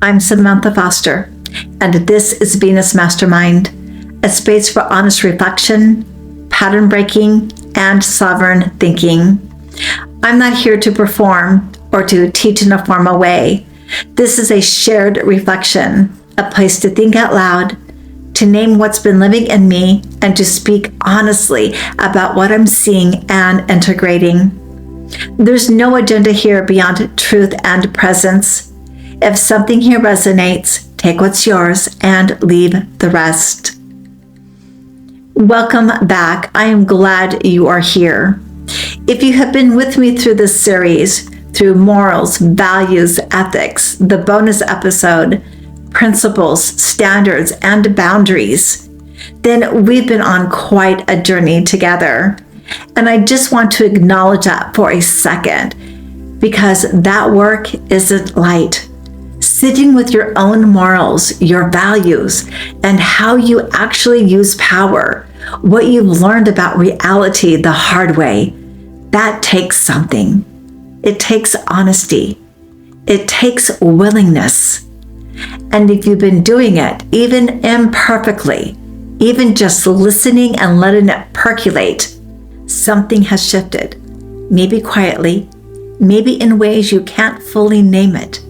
I'm Samantha Foster, and this is Venus Mastermind, a space for honest reflection, pattern breaking, and sovereign thinking. I'm not here to perform or to teach in a formal way. This is a shared reflection, a place to think out loud, to name what's been living in me, and to speak honestly about what I'm seeing and integrating. There's no agenda here beyond truth and presence. If something here resonates, take what's yours and leave the rest. Welcome back. I am glad you are here. If you have been with me through this series, through morals, values, ethics, the bonus episode, principles, standards, and boundaries, then we've been on quite a journey together. And I just want to acknowledge that for a second, because that work isn't light. Sitting with your own morals, your values, and how you actually use power, what you've learned about reality the hard way, that takes something. It takes honesty. It takes willingness. And if you've been doing it, even imperfectly, even just listening and letting it percolate, something has shifted. Maybe quietly, maybe in ways you can't fully name it.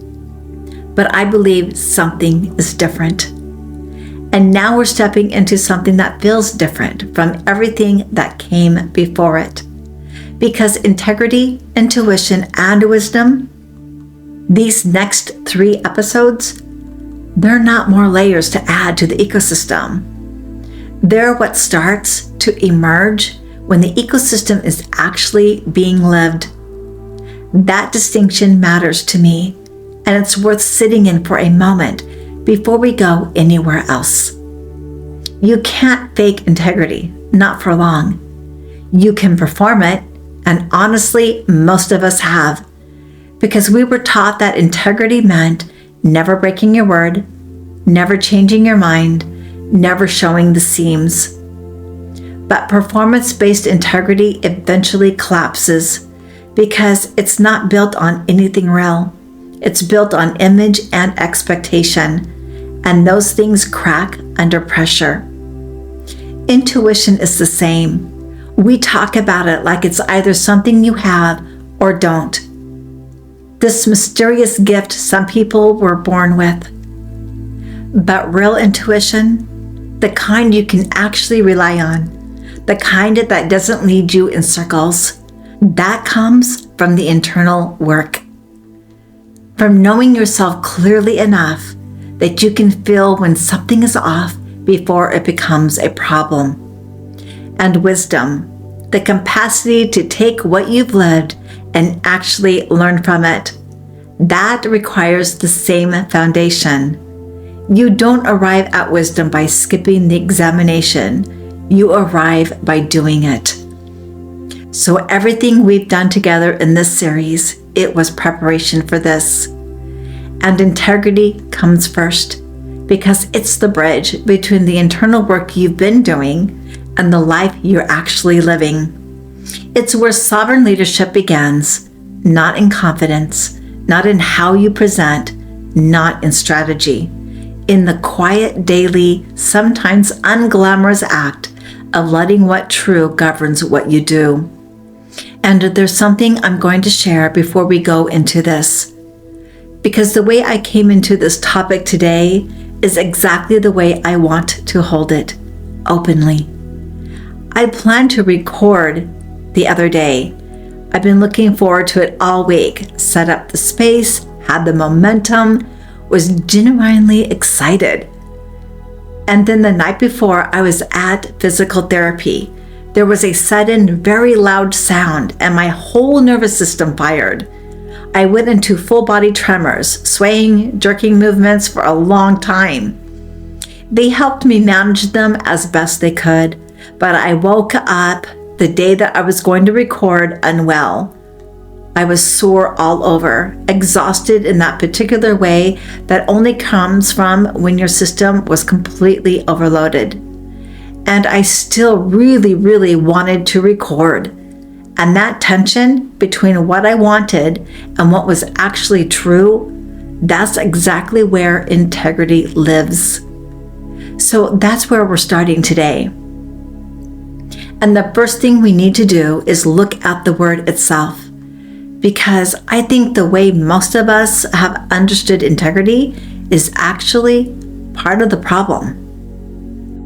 But I believe something is different. And now we're stepping into something that feels different from everything that came before it. Because integrity, intuition, and wisdom, these next 3 episodes, they're not more layers to add to the ecosystem. They're what starts to emerge when the ecosystem is actually being lived. That distinction matters to me, and it's worth sitting in for a moment before we go anywhere else. You can't fake integrity, not for long. You can perform it, and honestly, most of us have, because we were taught that integrity meant never breaking your word, never changing your mind, never showing the seams. But performance-based integrity eventually collapses because it's not built on anything real. It's built on image and expectation, and those things crack under pressure. Intuition is the same. We talk about it like it's either something you have or don't. This mysterious gift some people were born with. But real intuition, the kind you can actually rely on, the kind that doesn't lead you in circles, that comes from the internal work. From knowing yourself clearly enough that you can feel when something is off before it becomes a problem. And wisdom, the capacity to take what you've lived and actually learn from it. That requires the same foundation. You don't arrive at wisdom by skipping the examination. You arrive by doing it. So everything we've done together in this series, it was preparation for this. And integrity comes first, because it's the bridge between the internal work you've been doing and the life you're actually living. It's where sovereign leadership begins, not in confidence, not in how you present, not in strategy, in the quiet, daily, sometimes unglamorous act of letting what true governs what you do. And there's something I'm going to share before we go into this. Because the way I came into this topic today is exactly the way I want to hold it, openly. I planned to record the other day. I've been looking forward to it all week, set up the space, had the momentum, was genuinely excited. And then the night before I was at physical therapy, there was a sudden, very loud sound and my whole nervous system fired. I went into full body tremors, swaying, jerking movements for a long time. They helped me manage them as best they could, but I woke up the day that I was going to record unwell. I was sore all over, exhausted in that particular way that only comes from when your system was completely overloaded. And I still really wanted to record. And that tension between what I wanted and what was actually true, That's exactly where integrity lives. So that's where we're starting today. And the first thing we need to do is look at the word itself, because I think the way most of us have understood integrity is actually part of the problem.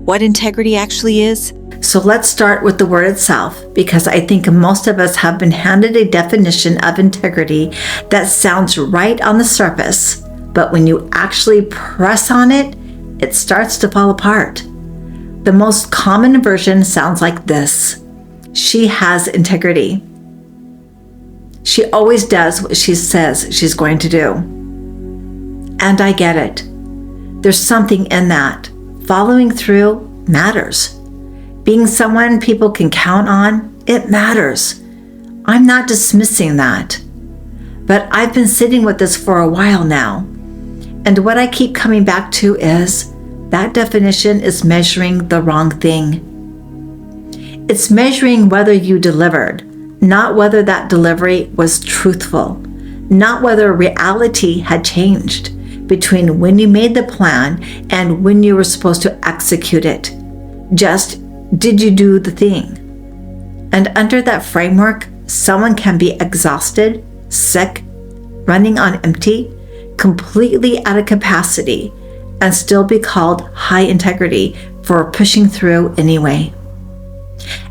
What integrity actually is? So let's start with the word itself, because I think most of us have been handed a definition of integrity that sounds right on the surface, but when you actually press on it, it starts to fall apart. The most common version sounds like this: she has integrity. She always does what she says she's going to do. And I get it. There's something in that. Following through matters. Being someone people can count on, it matters. I'm not dismissing that. But I've been sitting with this for a while now. And what I keep coming back to is that definition is measuring the wrong thing. It's measuring whether you delivered, not whether that delivery was truthful, not whether reality had changed between when you made the plan and when you were supposed to execute it. Just, did you do the thing? And under that framework, someone can be exhausted, sick, running on empty, completely out of capacity, and still be called high integrity for pushing through anyway.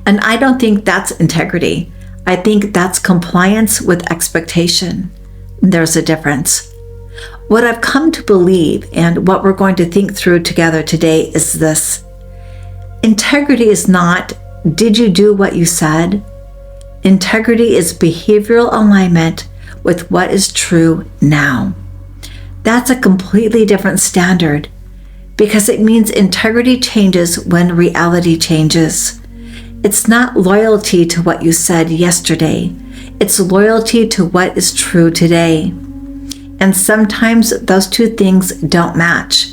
And I don't think that's integrity. I think that's compliance with expectation. There's a difference. What I've come to believe and what we're going to think through together today is this. Integrity is not, did you do what you said? Integrity is behavioral alignment with what is true now. That's a completely different standard, because it means integrity changes when reality changes. It's not loyalty to what you said yesterday. It's loyalty to what is true today. And sometimes those two things don't match.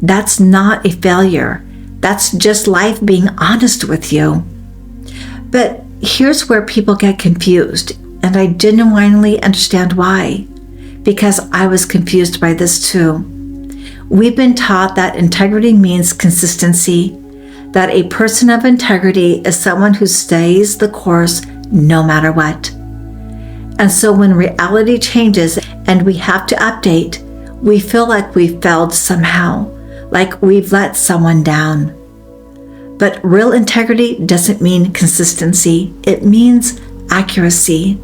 That's not a failure. That's just life being honest with you. But here's where people get confused, and I genuinely understand why. Because I was confused by this too. We've been taught that integrity means consistency, that a person of integrity is someone who stays the course no matter what. And so when reality changes and we have to update, we feel like we've failed somehow, like we've let someone down. But real integrity doesn't mean consistency, it means accuracy.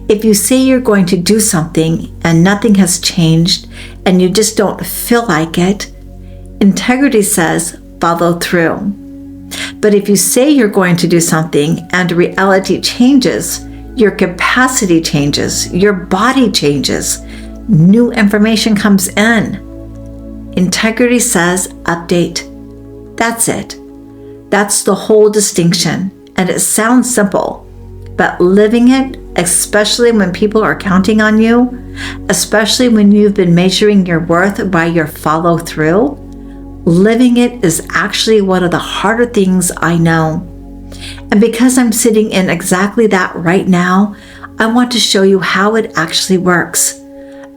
If you say you're going to do something and nothing has changed and you just don't feel like it, integrity says follow through. But if you say you're going to do something and reality changes, your capacity changes, your body changes, new information comes in. Integrity says update. That's it. That's the whole distinction. And it sounds simple, but living it, especially when people are counting on you, especially when you've been measuring your worth by your follow through, living it is actually one of the harder things I know. And because I'm sitting in exactly that right now, I want to show you how it actually works.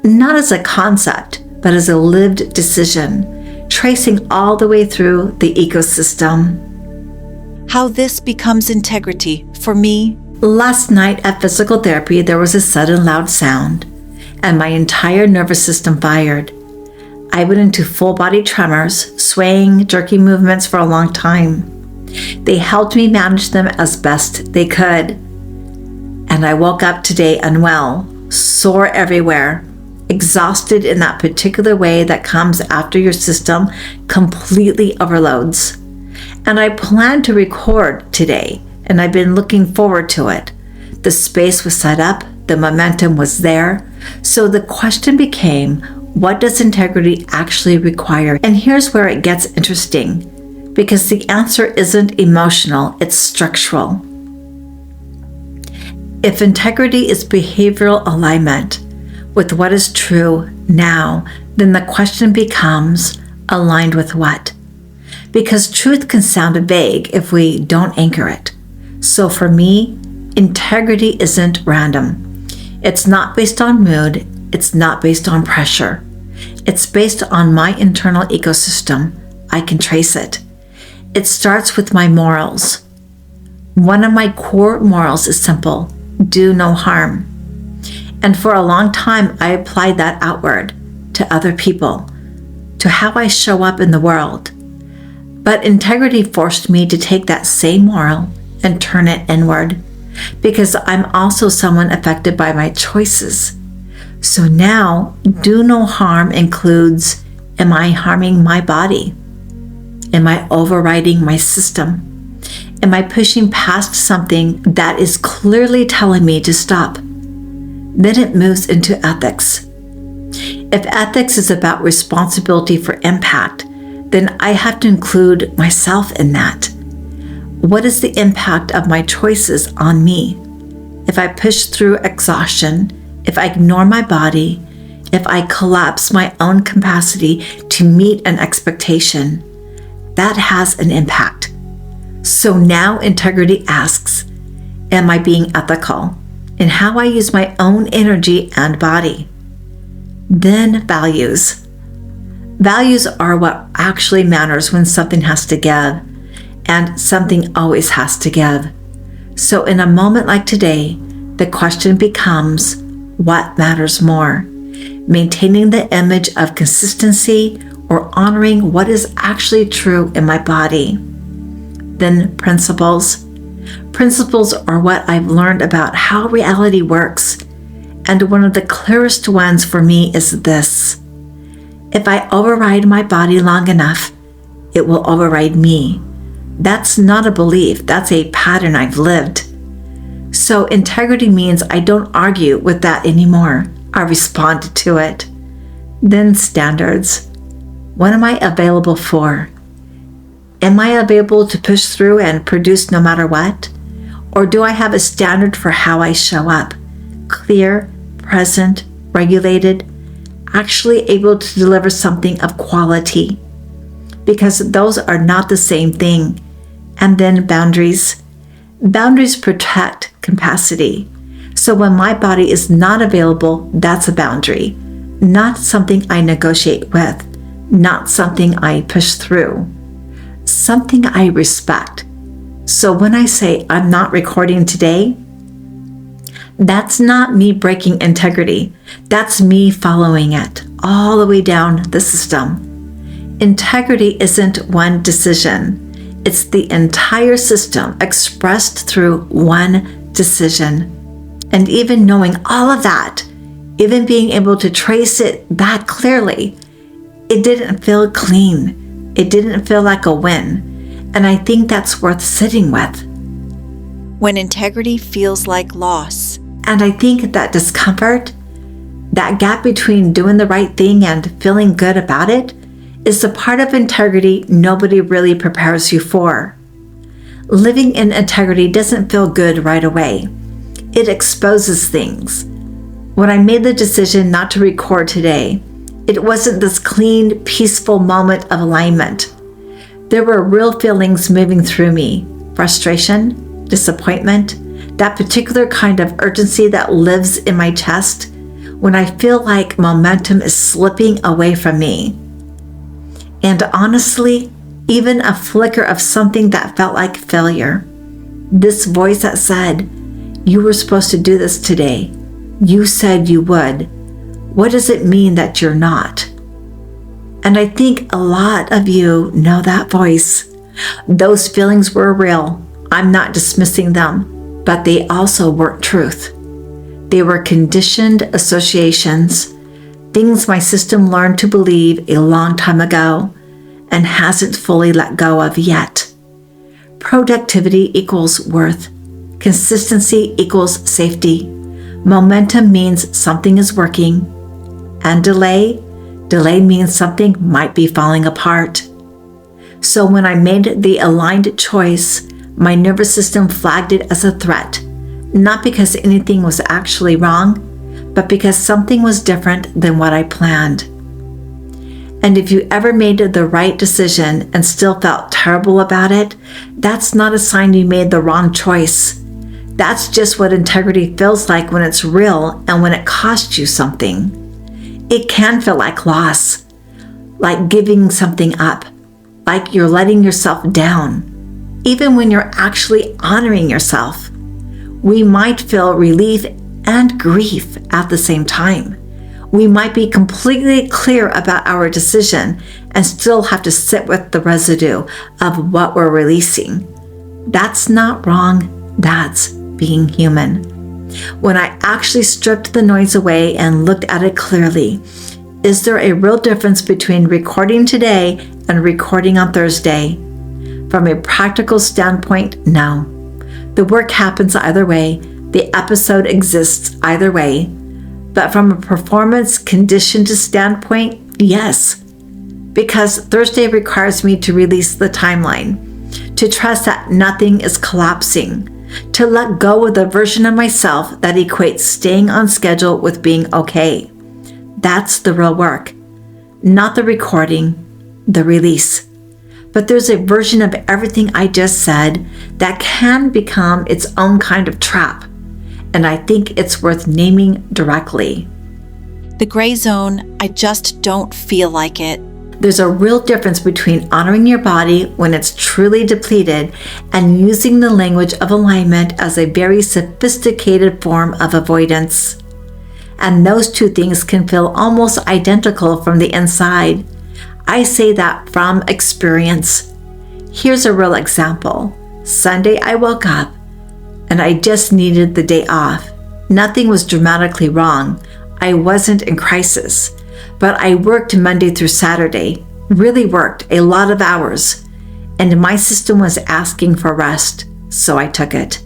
Not as a concept, but as a lived decision, tracing all the way through the ecosystem. How this becomes integrity for me. Last night at physical therapy, there was a sudden loud sound, and my entire nervous system fired. I went into full body tremors, swaying, jerky movements for a long time. They helped me manage them as best they could. And I woke up today unwell, sore everywhere, exhausted in that particular way that comes after your system completely overloads. And I planned to record today, and I've been looking forward to it. The space was set up, the momentum was there. So the question became, what does integrity actually require? And here's where it gets interesting, because the answer isn't emotional, it's structural. If integrity is behavioral alignment with what is true now, then the question becomes, aligned with what? Because truth can sound vague if we don't anchor it. So for me, integrity isn't random. It's not based on mood. It's not based on pressure. It's based on my internal ecosystem. I can trace it. It starts with my morals. One of my core morals is simple: do no harm. And for a long time, I applied that outward to other people, to how I show up in the world. But integrity forced me to take that same moral and turn it inward, because I'm also someone affected by my choices. So now, do no harm includes, am I harming my body? Am I overriding my system? Am I pushing past something that is clearly telling me to stop? Then it moves into ethics. If ethics is about responsibility for impact, then I have to include myself in that. What is the impact of my choices on me? If I push through exhaustion, if I ignore my body, if I collapse my own capacity to meet an expectation, that has an impact. So now integrity asks, am I being ethical in how I use my own energy and body? Then values. Values are what actually matters when something has to give, and something always has to give. So in a moment like today, the question becomes, what matters more? Maintaining the image of consistency or honoring what is actually true in my body? Then principles. Principles are what I've learned about how reality works. And one of the clearest ones for me is this: if I override my body long enough, it will override me. That's not a belief, that's a pattern I've lived. So integrity means I don't argue with that anymore. I respond to it. Then standards. What am I available for? Am I available to push through and produce no matter what? Or do I have a standard for how I show up? Clear, present, regulated, actually able to deliver something of quality. Because those are not the same thing. And then boundaries. Boundaries protect capacity. So when my body is not available, that's a boundary. Not something I negotiate with. Not something I push through. Something I respect. So when I say I'm not recording today, that's not me breaking integrity. That's me following it all the way down the system. Integrity isn't one decision. It's the entire system expressed through one decision. And even knowing all of that, even being able to trace it that clearly, it didn't feel clean. It didn't feel like a win. And I think that's worth sitting with. When integrity feels like loss. And I think that discomfort, that gap between doing the right thing and feeling good about it, is the part of integrity nobody really prepares you for. Living in integrity doesn't feel good right away. It exposes things. When I made the decision not to record today, it wasn't this clean, peaceful moment of alignment. There were real feelings moving through me: frustration, disappointment, that particular kind of urgency that lives in my chest when I feel like momentum is slipping away from me. And honestly, even a flicker of something that felt like failure. This voice that said, you were supposed to do this today. You said you would. What does it mean that you're not? And I think a lot of you know that voice. Those feelings were real. I'm not dismissing them, but they also weren't truth. They were conditioned associations, things my system learned to believe a long time ago and hasn't fully let go of yet. Productivity equals worth. Consistency equals safety. Momentum means something is working. And delay means something might be falling apart. So when I made the aligned choice, my nervous system flagged it as a threat, not because anything was actually wrong, but because something was different than what I planned. And if you ever made the right decision and still felt terrible about it, that's not a sign you made the wrong choice. That's just what integrity feels like when it's real and when it costs you something. It can feel like loss, like giving something up, like you're letting yourself down, even when you're actually honoring yourself. We might feel relief and grief at the same time. We might be completely clear about our decision and still have to sit with the residue of what we're releasing. That's not wrong. That's being human. When I actually stripped the noise away and looked at it clearly, is there a real difference between recording today and recording on Thursday? From a practical standpoint, no. The work happens either way. The episode exists either way. But from a performance conditioned standpoint, yes. Because Thursday requires me to release the timeline, to trust that nothing is collapsing, to let go of the version of myself that equates staying on schedule with being okay. That's the real work, not the recording, the release. But there's a version of everything I just said that can become its own kind of trap. And I think it's worth naming directly. The gray zone, I just don't feel like it. There's a real difference between honoring your body when it's truly depleted and using the language of alignment as a very sophisticated form of avoidance. And those two things can feel almost identical from the inside. I say that from experience. Here's a real example. Sunday I woke up and I just needed the day off. Nothing was dramatically wrong. I wasn't in crisis. But I worked Monday through Saturday, really worked a lot of hours, and my system was asking for rest, so I took it.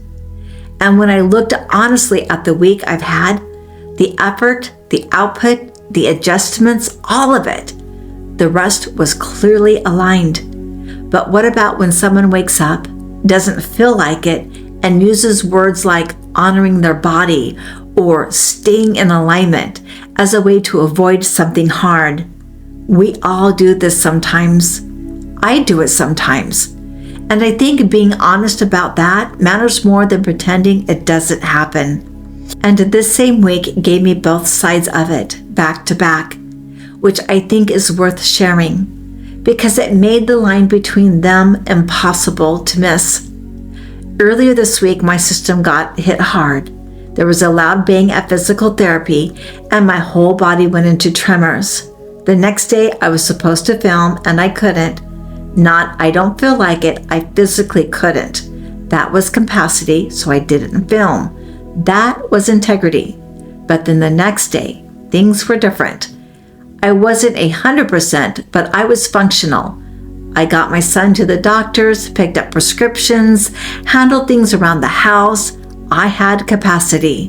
And when I looked honestly at the week I've had, the effort, the output, the adjustments, all of it, the rest was clearly aligned. But what about when someone wakes up, doesn't feel like it, and uses words like honoring their body or staying in alignment as a way to avoid something hard? We all do this sometimes. I do it sometimes. And I think being honest about that matters more than pretending it doesn't happen. And this same week gave me both sides of it, back to back, which I think is worth sharing, because it made the line between them impossible to miss. Earlier this week, my system got hit hard. There was a loud bang at physical therapy, and my whole body went into tremors. The next day, I was supposed to film, and I couldn't. Not, I don't feel like it, I physically couldn't. That was capacity, so I didn't film. That was integrity. But then the next day, things were different. I wasn't 100%, but I was functional. I got my son to the doctors, picked up prescriptions, handled things around the house. I had capacity.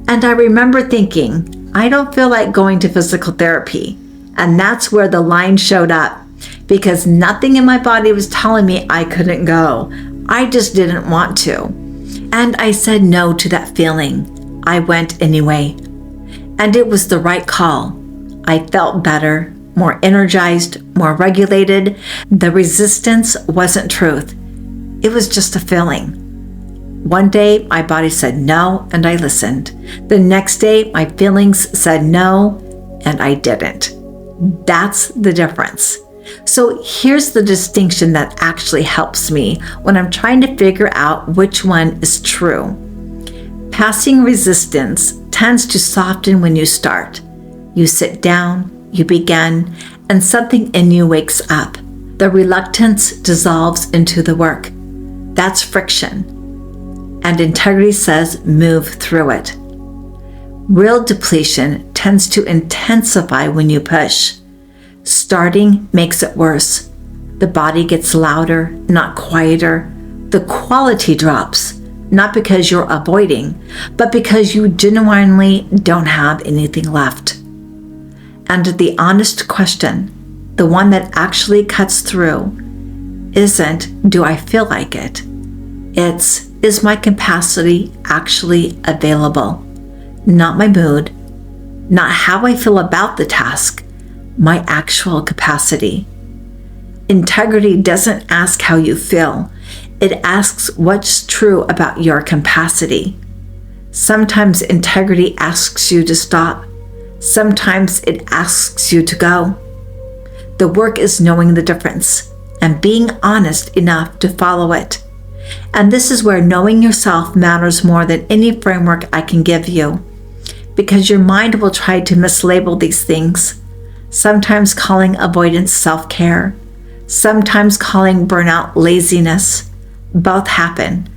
And I remember thinking, I don't feel like going to physical therapy. And that's where the line showed up, because nothing in my body was telling me I couldn't go. I just didn't want to. And I said no to that feeling. I went anyway. And it was the right call. I felt better, more energized, more regulated. The resistance wasn't truth. It was just a feeling. One day, my body said no, and I listened. The next day, my feelings said no, and I didn't. That's the difference. So here's the distinction that actually helps me when I'm trying to figure out which one is true. Passing resistance tends to soften when you start. You sit down, you begin, and something in you wakes up. The reluctance dissolves into the work. That's friction. And integrity says move through it. Real depletion tends to intensify when you push. Starting makes it worse. The body gets louder, not quieter. The quality drops, not because you're avoiding, but because you genuinely don't have anything left. And the honest question, the one that actually cuts through, isn't, do I feel like it? It's, is my capacity actually available? Not my mood, not how I feel about the task, my actual capacity. Integrity doesn't ask how you feel. It asks what's true about your capacity. Sometimes integrity asks you to stop. Sometimes it asks you to go. The work is knowing the difference and being honest enough to follow it. And this is where knowing yourself matters more than any framework I can give you, because your mind will try to mislabel these things, sometimes calling avoidance self-care, sometimes calling burnout laziness. Both happen.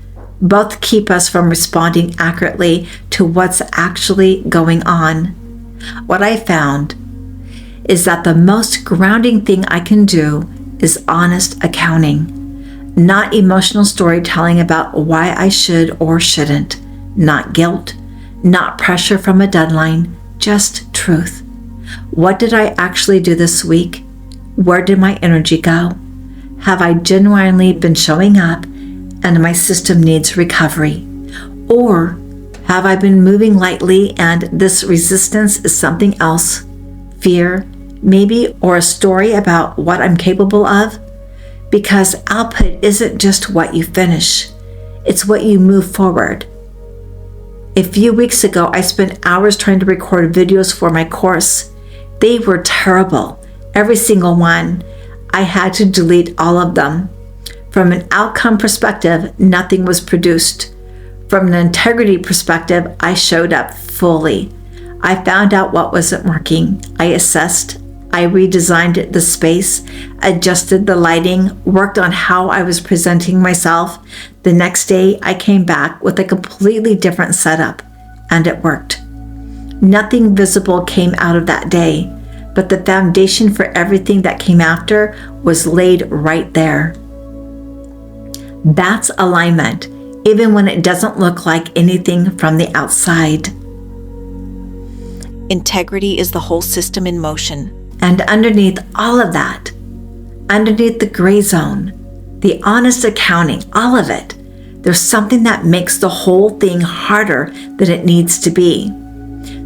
Both keep us from responding accurately to what's actually going on. What I found is that the most grounding thing I can do is honest accounting. Not emotional storytelling about why I should or shouldn't. Not guilt, not pressure from a deadline, just truth. What did I actually do this week? Where did my energy go? Have I genuinely been showing up and my system needs recovery? Or have I been moving lightly and this resistance is something else? Fear, maybe, or a story about what I'm capable of? Because output isn't just what you finish, it's what you move forward. A few weeks ago, I spent hours trying to record videos for my course. They were terrible, every single one. I had to delete all of them. From an outcome perspective, nothing was produced. From an integrity perspective, I showed up fully. I found out what wasn't working. I assessed. I redesigned the space, adjusted the lighting, worked on how I was presenting myself. The next day, I came back with a completely different setup, and it worked. Nothing visible came out of that day, but the foundation for everything that came after was laid right there. That's alignment, even when it doesn't look like anything from the outside. Integrity is the whole system in motion. And underneath all of that, underneath the gray zone, the honest accounting, all of it, there's something that makes the whole thing harder than it needs to be.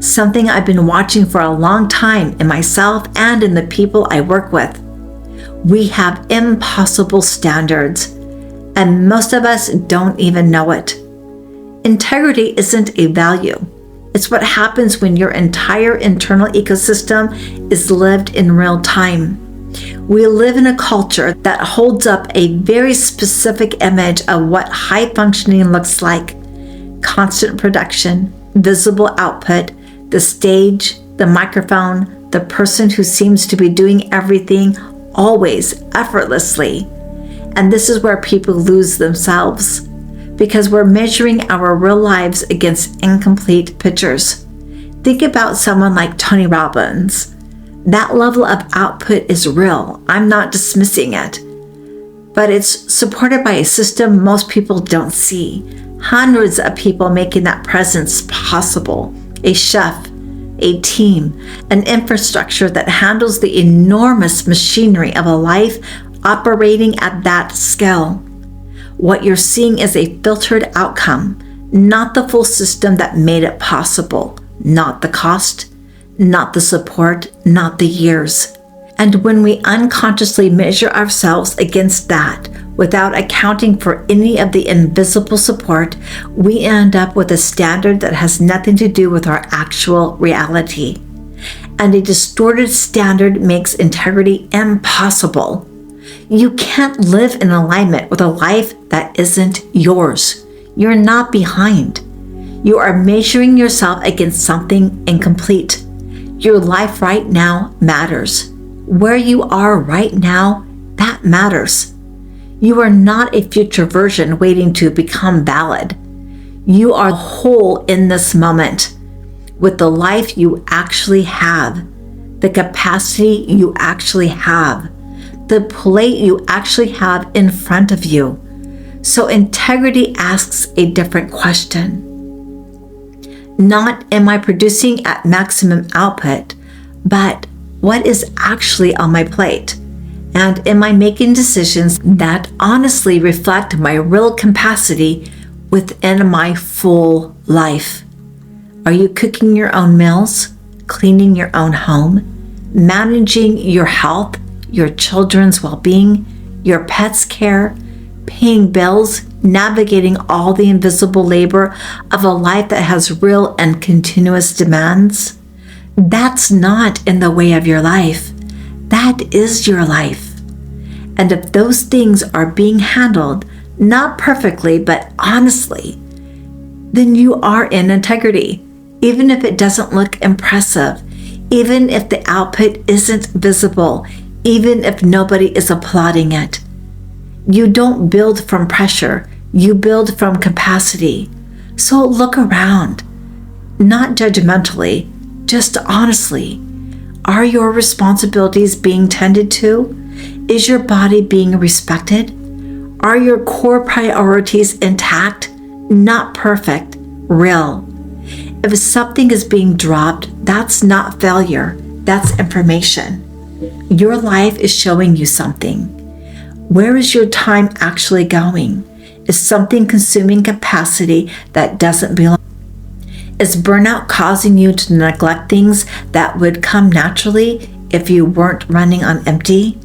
Something I've been watching for a long time in myself and in the people I work with. We have impossible standards, and most of us don't even know it. Integrity isn't a value. It's what happens when your entire internal ecosystem is lived in real time. We live in a culture that holds up a very specific image of what high functioning looks like. Constant production, visible output, the stage, the microphone, the person who seems to be doing everything always effortlessly. And this is where people lose themselves, because we're measuring our real lives against incomplete pictures. Think about someone like Tony Robbins. That level of output is real. I'm not dismissing it. But it's supported by a system most people don't see. Hundreds of people making that presence possible. A chef, a team, an infrastructure that handles the enormous machinery of a life operating at that scale. What you're seeing is a filtered outcome, not the full system that made it possible, not the cost, not the support, not the years. And when we unconsciously measure ourselves against that, without accounting for any of the invisible support, we end up with a standard that has nothing to do with our actual reality. And a distorted standard makes integrity impossible. You can't live in alignment with a life that isn't yours. You're not behind. You are measuring yourself against something incomplete. Your life right now matters. Where you are right now, that matters. You are not a future version waiting to become valid. You are whole in this moment with the life you actually have, the capacity you actually have, the plate you actually have in front of you. So integrity asks a different question. Not am I producing at maximum output, but what is actually on my plate? And am I making decisions that honestly reflect my real capacity within my full life? Are you cooking your own meals, cleaning your own home, managing your health, your children's well-being, your pets' care, paying bills, navigating all the invisible labor of a life that has real and continuous demands? That's not in the way of your life. That is your life. And if those things are being handled, not perfectly, but honestly, then you are in integrity, even if it doesn't look impressive, even if the output isn't visible, even if nobody is applauding it. You don't build from pressure, you build from capacity. So look around, not judgmentally, just honestly. Are your responsibilities being tended to? Is your body being respected? Are your core priorities intact? Not perfect, real. If something is being dropped, that's not failure, that's information. Your life is showing you something. Where is your time actually going? Is something consuming capacity that doesn't belong? Is burnout causing you to neglect things that would come naturally if you weren't running on empty?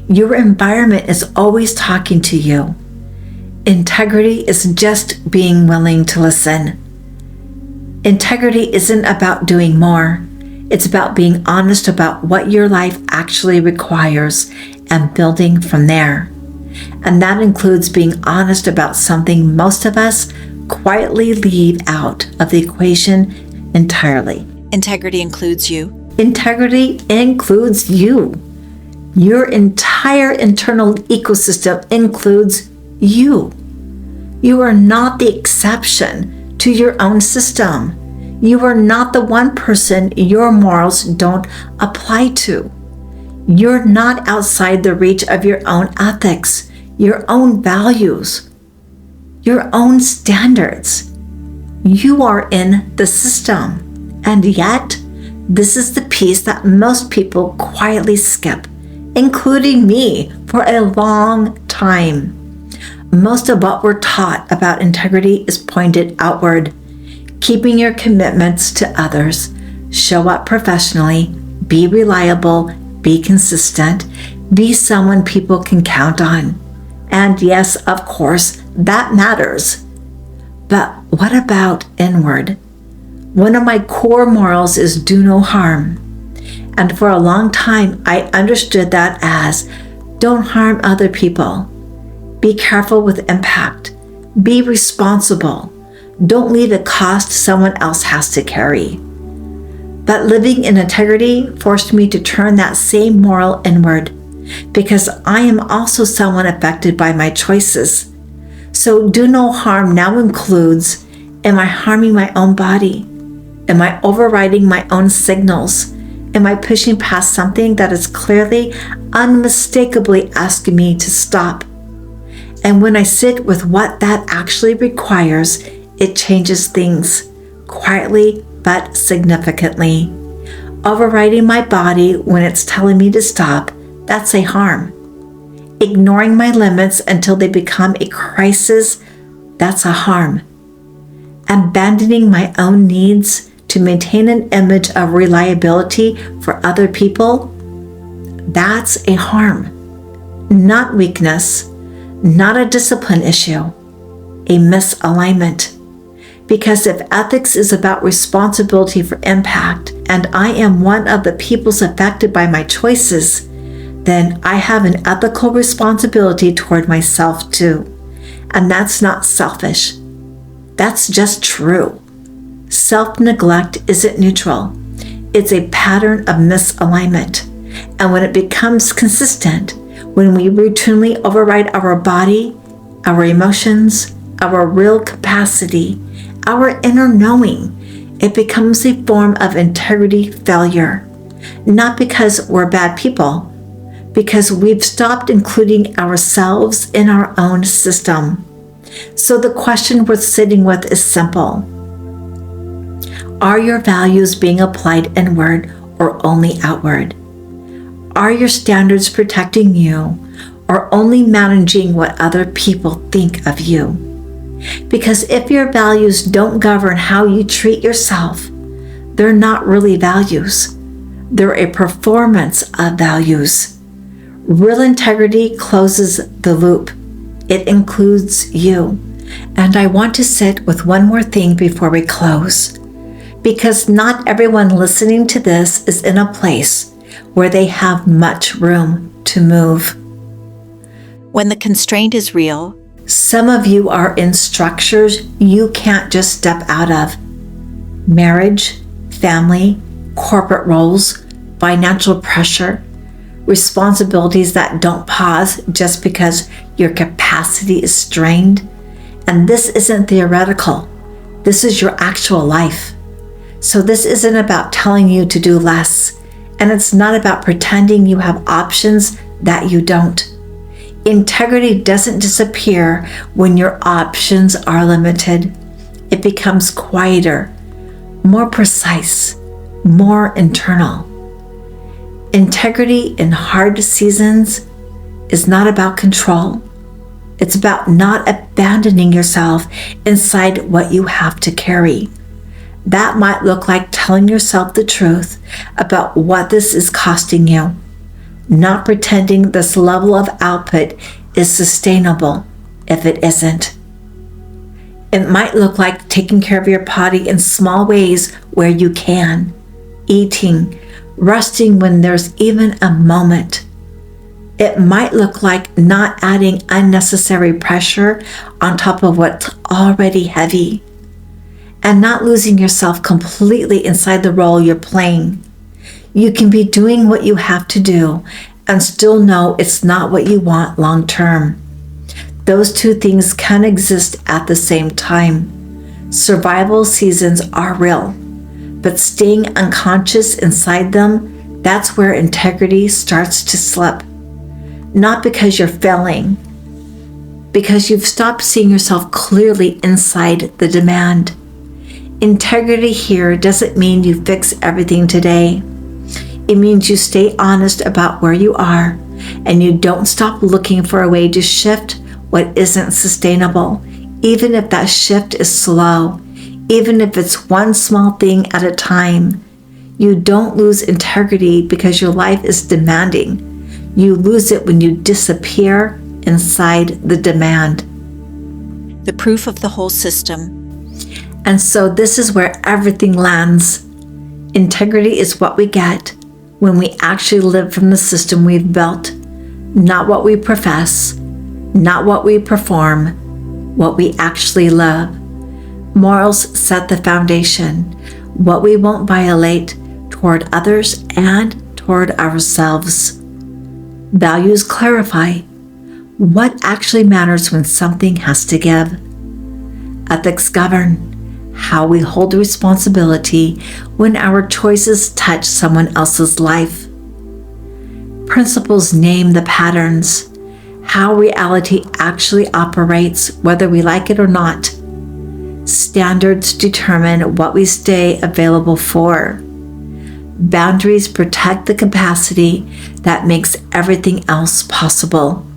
Your environment is always talking to you. Integrity is just being willing to listen. Integrity isn't about doing more. It's about being honest about what your life actually requires and building from there. And that includes being honest about something most of us quietly leave out of the equation entirely. Integrity includes you. Integrity includes you. Your entire internal ecosystem includes you. You are not the exception to your own system. You are not the one person your morals don't apply to. You're not outside the reach of your own ethics, your own values, your own standards. You are in the system. And yet, this is the piece that most people quietly skip, including me, for a long time. Most of what we're taught about integrity is pointed outward. Keeping your commitments to others, show up professionally, be reliable, be consistent, be someone people can count on. And yes, of course, that matters. But what about inward? One of my core morals is do no harm. And for a long time, I understood that as don't harm other people. Be careful with impact. Be responsible. Don't leave a cost someone else has to carry. But living in integrity forced me to turn that same moral inward, because I am also someone affected by my choices. So do no harm now includes, am I harming my own body? Am I overriding my own signals? Am I pushing past something that is clearly, unmistakably asking me to stop? And when I sit with what that actually requires, it changes things, quietly but significantly. Overriding my body when it's telling me to stop, that's a harm. Ignoring my limits until they become a crisis, that's a harm. Abandoning my own needs to maintain an image of reliability for other people, that's a harm. Not weakness, not a discipline issue, a misalignment. Because if ethics is about responsibility for impact, and I am one of the peoples affected by my choices, then I have an ethical responsibility toward myself too. And that's not selfish. That's just true. Self-neglect isn't neutral. It's a pattern of misalignment. And when it becomes consistent, when we routinely override our body, our emotions, our real capacity, our inner knowing, it becomes a form of integrity failure. Not because we're bad people, because we've stopped including ourselves in our own system. So the question worth sitting with is simple. Are your values being applied inward or only outward? Are your standards protecting you or only managing what other people think of you? Because if your values don't govern how you treat yourself, they're not really values. They're a performance of values. Real integrity closes the loop. It includes you. And I want to sit with one more thing before we close. because not everyone listening to this is in a place where they have much room to move. When the constraint is real, some of you are in structures you can't just step out of. Marriage, family, corporate roles, financial pressure, responsibilities that don't pause just because your capacity is strained. And this isn't theoretical. This is your actual life. So this isn't about telling you to do less. And it's not about pretending you have options that you don't. Integrity doesn't disappear when your options are limited. It becomes quieter, more precise, more internal. Integrity in hard seasons is not about control. It's about not abandoning yourself inside what you have to carry. That might look like telling yourself the truth about what this is costing you. Not pretending this level of output is sustainable if it isn't. It might look like taking care of your body in small ways where you can, eating, resting when there's even a moment. It might look like not adding unnecessary pressure on top of what's already heavy, and not losing yourself completely inside the role you're playing. You can be doing what you have to do and still know it's not what you want long term. Those two things can exist at the same time. Survival seasons are real, but staying unconscious inside them, that's where integrity starts to slip. Not because you're failing, because you've stopped seeing yourself clearly inside the demand. Integrity here doesn't mean you fix everything today. It means you stay honest about where you are and you don't stop looking for a way to shift what isn't sustainable, even if that shift is slow, even if it's one small thing at a time. You don't lose integrity because your life is demanding. You lose it when you disappear inside the demand. the proof of the whole system. And so this is where everything lands. Integrity is what we get when we actually live from the system we've built, not what we profess, not what we perform, what we actually live. Morals set the foundation, what we won't violate toward others and toward ourselves. Values clarify what actually matters when something has to give. Ethics govern how we hold responsibility when our choices touch someone else's life. Principles name the patterns, how reality actually operates, whether we like it or not. Standards determine what we stay available for. Boundaries protect the capacity that makes everything else possible.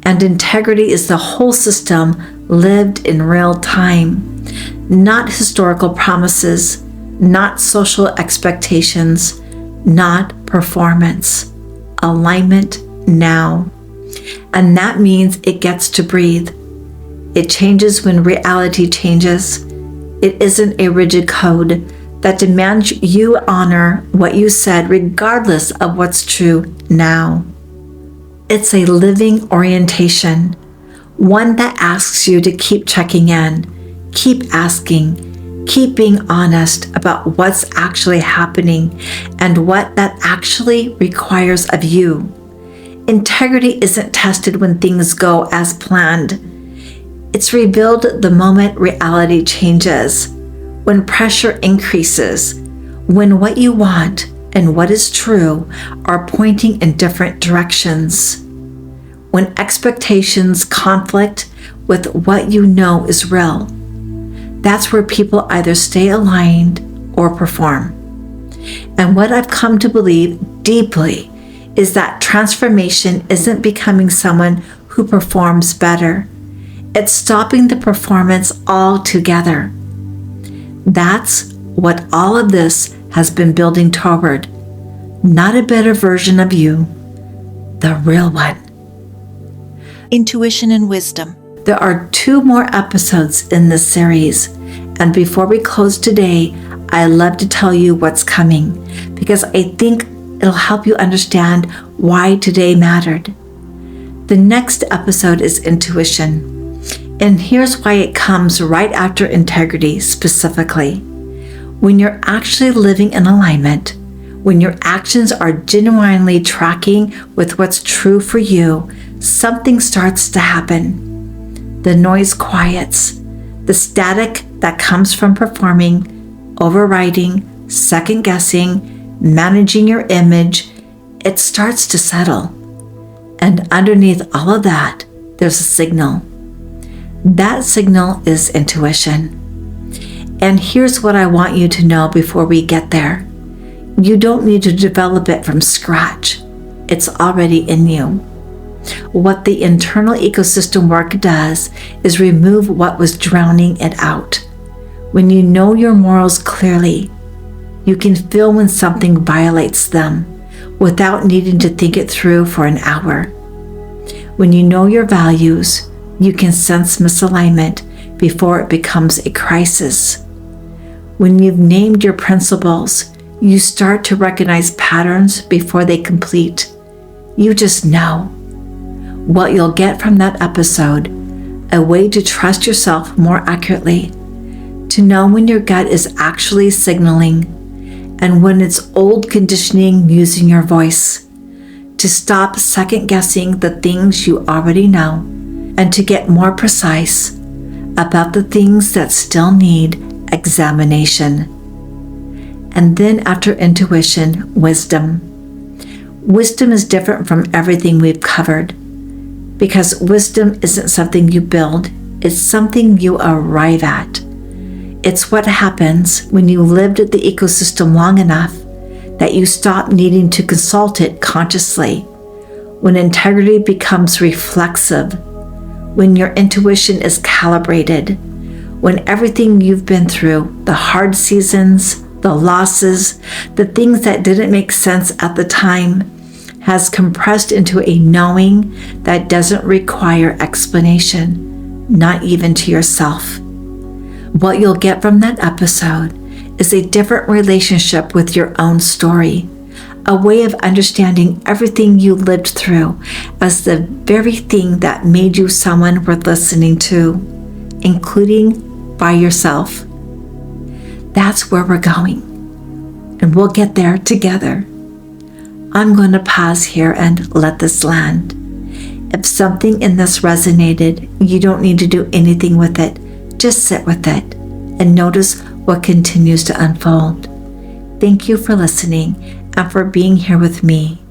And integrity is the whole system lived in real time, not historical promises, not social expectations, not performance. Alignment now. And that means it gets to breathe. It changes when reality changes. It isn't a rigid code that demands you honor what you said regardless of what's true now. It's a living orientation, one that asks you to keep checking in, keep asking, keep being honest about what's actually happening and what that actually requires of you. Integrity isn't tested when things go as planned. It's revealed the moment reality changes, when pressure increases, when what you want and what is true are pointing in different directions, when expectations conflict with what you know is real. That's where people either stay aligned or perform. And what I've come to believe deeply is that transformation isn't becoming someone who performs better. It's stopping the performance altogether. That's what all of this has been building toward. Not a better version of you, the real one. Intuition and wisdom. There are 2 more episodes in this series, and before we close today, I love to tell you what's coming because I think it'll help you understand why today mattered. The next episode is intuition, and here's why it comes right after integrity specifically. When you're actually living in alignment, when your actions are genuinely tracking with what's true for you, something starts to happen. The noise quiets. The static that comes from performing, overriding, second-guessing, managing your image, it starts to settle. And underneath all of that, there's a signal. That signal is intuition. And here's what I want you to know before we get there. You don't need to develop it from scratch. It's already in you. What the internal ecosystem work does is remove what was drowning it out. When you know your morals clearly, you can feel when something violates them without needing to think it through for an hour. When you know your values, you can sense misalignment before it becomes a crisis. When you've named your principles, you start to recognize patterns before they complete. You just know. What you'll get from that episode, a way to trust yourself more accurately, to know when your gut is actually signaling, and when it's old conditioning using your voice, to stop second-guessing the things you already know, and to get more precise about the things that still need examination. And then after intuition, wisdom. Wisdom is different from everything we've covered because wisdom isn't something you build, it's something you arrive at. It's what happens when you lived at the ecosystem long enough that you stop needing to consult it consciously, when integrity becomes reflexive, when your intuition is calibrated, when everything you've been through, the hard seasons, the losses, the things that didn't make sense at the time, has compressed into a knowing that doesn't require explanation, not even to yourself. What you'll get from that episode is a different relationship with your own story, a way of understanding everything you lived through as the very thing that made you someone worth listening to, including by yourself. That's where we're going, and we'll get there together. I'm going to pause here and let this land. If something in this resonated, you don't need to do anything with it. Just sit with it and notice what continues to unfold. Thank you for listening and for being here with me.